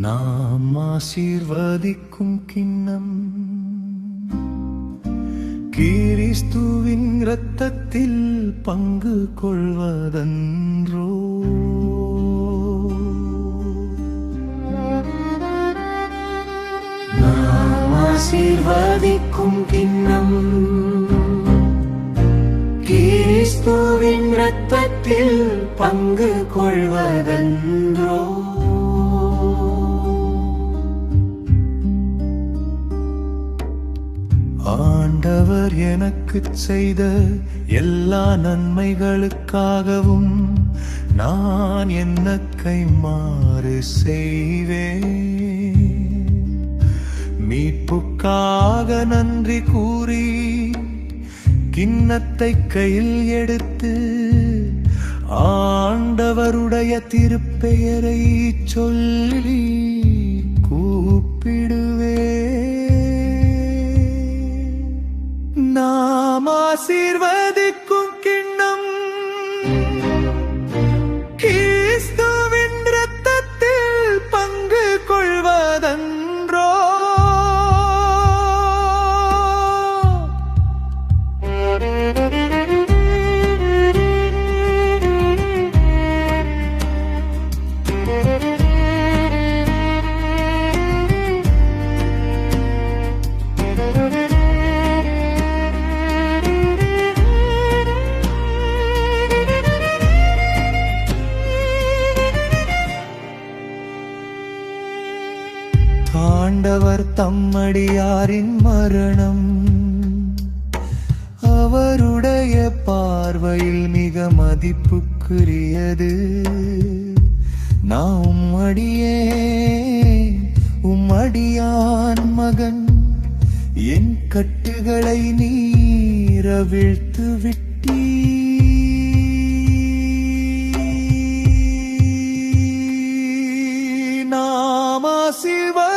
நாம் ஆசீர்வதிக்கும் கிண்ணம் கிறிஸ்துவின் இரத்தத்தில் பங்கு கொள்வதன்றோ. நாம் ஆசீர்வதிக்கும் கிண்ணம் கிறிஸ்துவின் இரத்தத்தில் பங்கு கொள்வதன்றோ. ஆண்டவர் எனக்கு செய்த எல்லா நன்மைகளுக்காகவும் நான் என்ன கைமாறு செய்வேன். மீட்புக்காக நன்றி கூறி கிண்ணத்தை கையில் எடுத்து ஆண்டவருடைய திருப்பெயரை சொல்லி கூப்பிடுவே. நாம் ஆசீர்வதிக்கும் கிண்ணம் கிறிஸ்துவின் இரத்தத்தில் பங்கு கொள்வதன்றோ. ஆண்டவர் தம்மடியாரின் மரணம் அவருடைய பார்வையில் மிக மதிப்புக்குரியது. நான் உம்மடியான் மகன், என் கட்டுகளை நீர் அவிழ்த்து விட்டீ. நாம் ஆசீர்வதிக்கும்